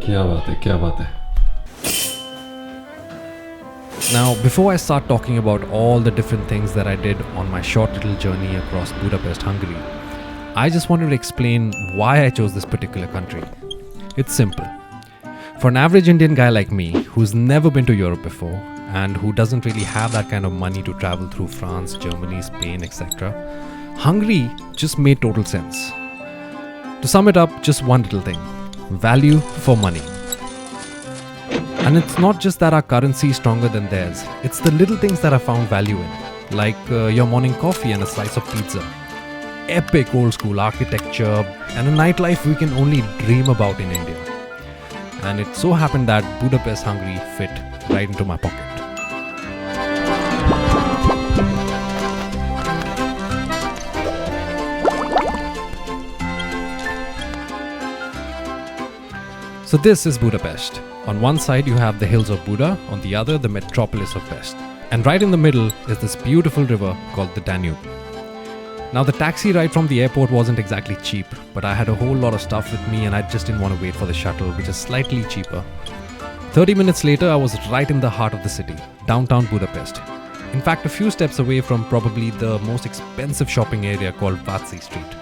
क्या बात है, क्या बात है. Now, before I start talking about all the different things that I did on my short little journey across Budapest, Hungary, I just wanted to explain why I chose this particular country. It's simple. For an average Indian guy like me, who's never been to Europe before, and who doesn't really have that kind of money to travel through France, Germany, Spain, etc., Hungary just made total sense. To sum it up, just one little thing: value for money. And it's not just that our currency is stronger than theirs, it's the little things that I found value in, like your morning coffee and a slice of pizza, epic old school architecture, and a nightlife we can only dream about in India. And it so happened that Budapest, Hungary fit right into my pocket. So this is Budapest. On one side you have the hills of Buda, on the other the metropolis of Pest. And right in the middle is this beautiful river called the Danube. Now the taxi ride from the airport wasn't exactly cheap, but I had a whole lot of stuff with me and I just didn't want to wait for the shuttle, which is slightly cheaper. 30 minutes later I was right in the heart of the city, downtown Budapest. In fact, a few steps away from probably the most expensive shopping area called Varzi Street.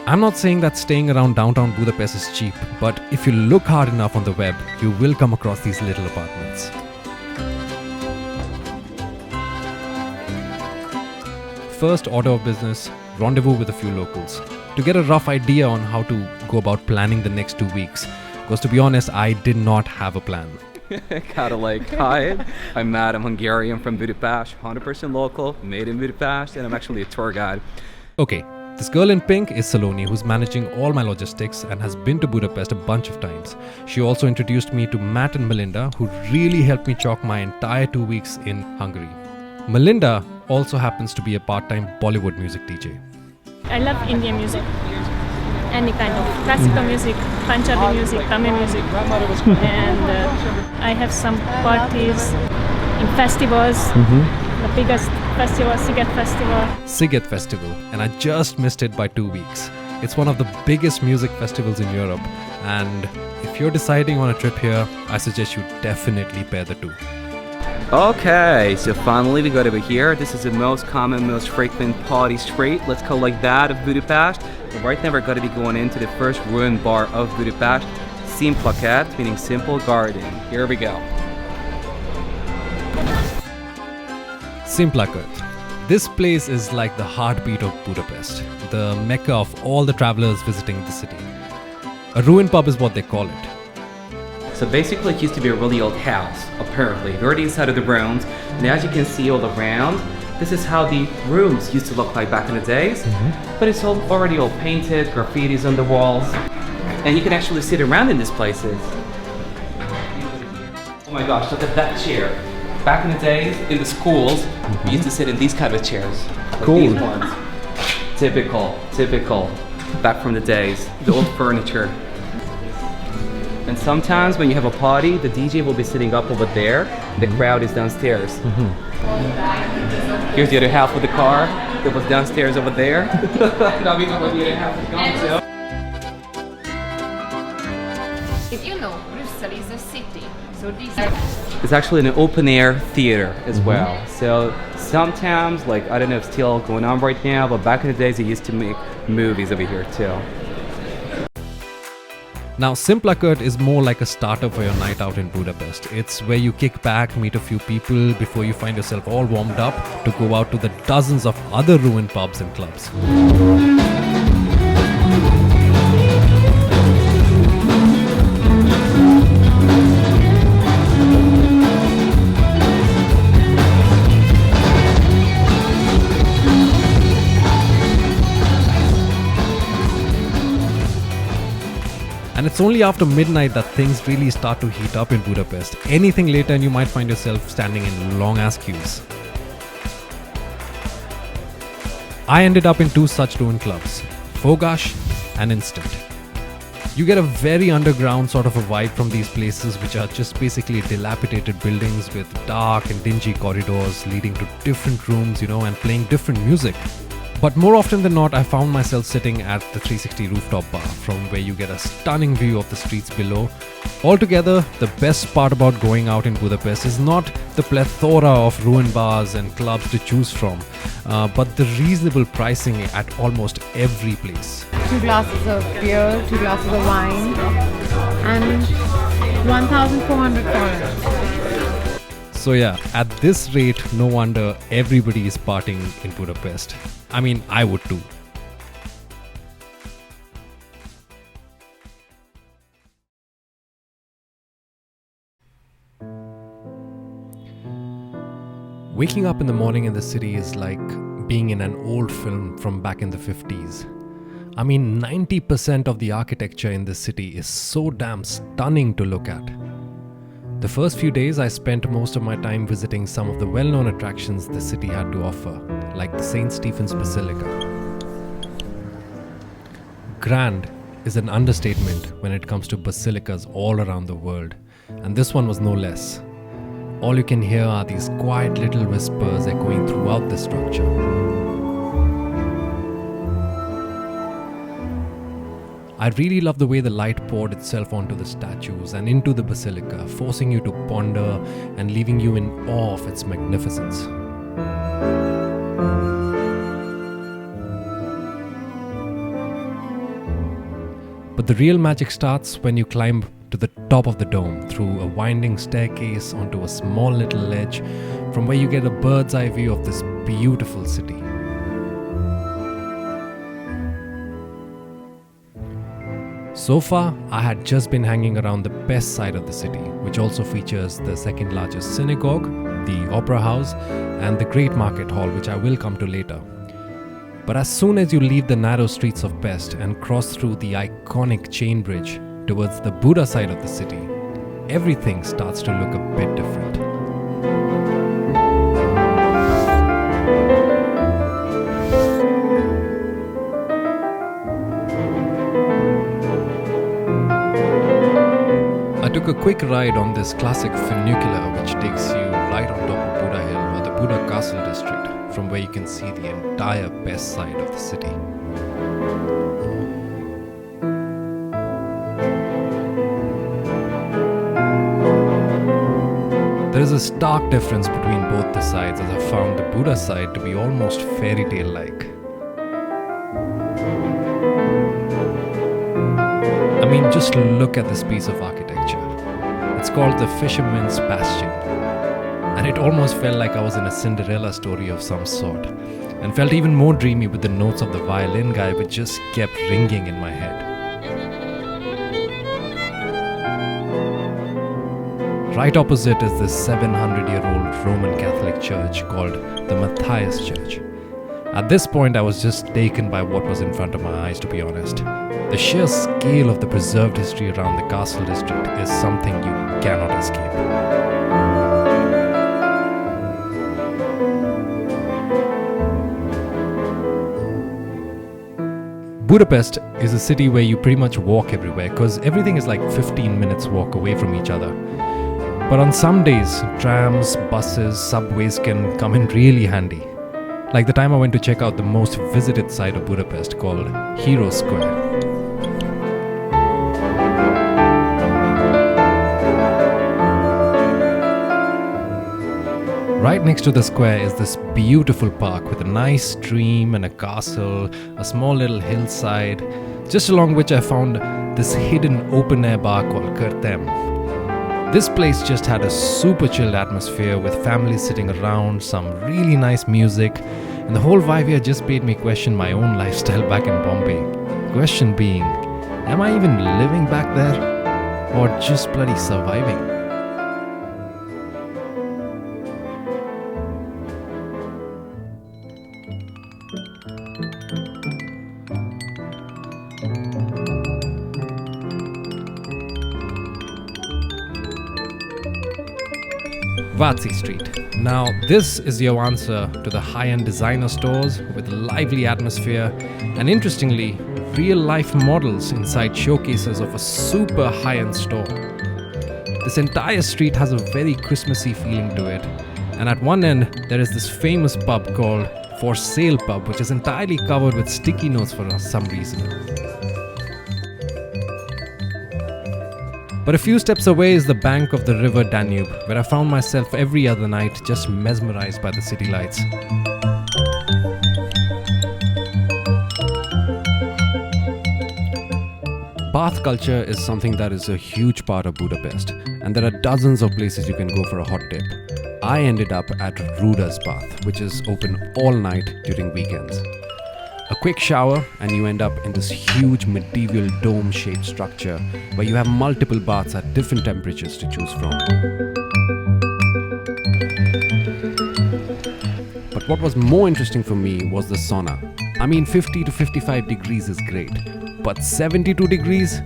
I'm not saying that staying around downtown Budapest is cheap, but if you look hard enough on the web, you will come across these little apartments. First order of business, rendezvous with a few locals to get a rough idea on how to go about planning the next 2 weeks. Because to be honest, I did not have a plan. Gotta like, hi, I'm Matt, I'm Hungarian from Budapest, 100% local, made in Budapest, and I'm actually a tour guide. Okay. This girl in pink is Salony, who's managing all my logistics and has been to Budapest a bunch of times. She also introduced me to Matt and Malinda, who really helped me chalk my entire 2 weeks in Hungary. Malinda also happens to be a part-time Bollywood music DJ. I love Indian music, any kind of classical music, Punjabi music, Tamil music, and I have some parties in festivals. The biggest festival, Sziget Festival. Sziget Festival, and I just missed it by 2 weeks. It's one of the biggest music festivals in Europe, and if you're deciding on a trip here, I suggest you definitely pair the two. Okay, so finally we got over here. This is the most common, most frequent party street, let's call it like that, of Budapest. But right now we're going to be going into the first ruined bar of Budapest, Simplakat, meaning simple garden. Here we go. Simplakat. This place is like the heartbeat of Budapest, the mecca of all the travelers visiting the city. A ruined pub is what they call it. So basically it used to be a really old house, apparently. We're already inside of the rooms, and as you can see all around, this is how the rooms used to look like back in the days. But it's already all painted, graffitis on the walls, and you can actually sit around in these places. Oh my gosh, look at that chair. Back in the days, in the schools, we used to sit in these kind of chairs. Like Cool. these ones. Typical. Back from the days, the old furniture. And sometimes when you have a party, the DJ will be sitting up over there, the crowd is downstairs. Here's the other half of the car that was downstairs over there. Now we know where the other half is going to. If you know, Brussels is a city, so this It's actually an open air theater as well. So sometimes, like, I don't know if it's still going on right now, but back in the days they used to make movies over here too. Now, Simplakat is more like a starter for your night out in Budapest. It's where you kick back, meet a few people before you find yourself all warmed up to go out to the dozens of other ruined pubs and clubs. And it's only after midnight that things really start to heat up in Budapest. Anything later and you might find yourself standing in long ass queues. I ended up in 2 such ruined clubs, Fogash and Instant. You get a very underground sort of a vibe from these places, which are just basically dilapidated buildings with dark and dingy corridors leading to different rooms, and playing different music. But more often than not, I found myself sitting at the 360 rooftop bar, from where you get a stunning view of the streets below. Altogether, the best part about going out in Budapest is not the plethora of ruined bars and clubs to choose from, but the reasonable pricing at almost every place. 2 glasses of beer, 2 glasses of wine, and 1,400 foreign. So yeah, at this rate, no wonder everybody is partying in Budapest. I mean, I would too. Waking up in the morning in the city is like being in an old film from back in the 50s. I mean, 90% of the architecture in this city is so damn stunning to look at. The first few days, I spent most of my time visiting some of the well-known attractions the city had to offer, like the St. Stephen's Basilica. Grand is an understatement when it comes to basilicas all around the world, and this one was no less. All you can hear are these quiet little whispers echoing throughout the structure. I really love the way the light poured itself onto the statues and into the basilica, forcing you to ponder and leaving you in awe of its magnificence. But the real magic starts when you climb to the top of the dome through a winding staircase onto a small little ledge from where you get a bird's eye view of this beautiful city. So far, I had just been hanging around the best side of the city, which also features the second largest synagogue, the opera house, and the great market hall, which I will come to later. But as soon as you leave the narrow streets of Pest and cross through the iconic chain bridge towards the Buda side of the city, everything starts to look a bit different. I took a quick ride on this classic funicular which takes you right on top of Buda Hill or the Buda Castle district, from where you can see the entire Pest side of the city. There is a stark difference between both the sides, as I found the Buda side to be almost fairy tale-like. I mean, just look at this piece of architecture. It's called the Fisherman's Bastion, and it almost felt like I was in a Cinderella story of some sort, and felt even more dreamy with the notes of the violin guy which just kept ringing in my head. Right opposite is this 700-year-old Roman Catholic church called the Mathias Church. At this point, I was just taken by what was in front of my eyes, to be honest. The sheer scale of the preserved history around the castle district is something you cannot escape. Budapest is a city where you pretty much walk everywhere because everything is like 15 minutes walk away from each other. But on some days, trams, buses, subways can come in really handy. Like the time I went to check out the most visited site of Budapest called Hero Square. Right next to the square is this beautiful park with a nice stream and a castle, a small little hillside, just along which I found this hidden open-air bar called Kertem. This place just had a super chilled atmosphere with families sitting around, some really nice music, and the whole vibe here just made me question my own lifestyle back in Bombay. Question being, am I even living back there? Or just bloody surviving? Varzi Street. Now, this is your answer to the high-end designer stores with a lively atmosphere and, interestingly, real-life models inside showcases of a super high-end store. This entire street has a very Christmassy feeling to it, and at one end there is this famous pub called for sale pub, which is entirely covered with sticky notes for some reason. But a few steps away is the bank of the river Danube, where I found myself every other night just mesmerized by the city lights. Bath culture is something that is a huge part of Budapest, and there are dozens of places you can go for a hot dip. I ended up at Ruda's Bath, which is open all night during weekends. A quick shower and you end up in this huge medieval dome-shaped structure where you have multiple baths at different temperatures to choose from. But what was more interesting for me was the sauna. I mean, 50 to 55 degrees is great, but 72 degrees?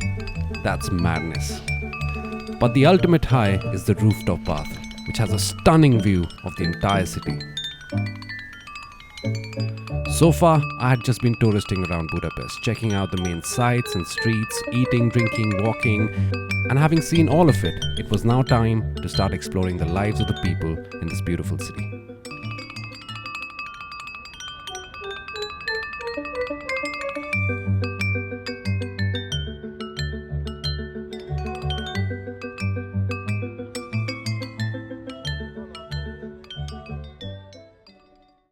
That's madness. But the ultimate high is the rooftop bath, which has a stunning view of the entire city. So far, I had just been touristing around Budapest, checking out the main sights and streets, eating, drinking, walking, and having seen all of it, it was now time to start exploring the lives of the people in this beautiful city.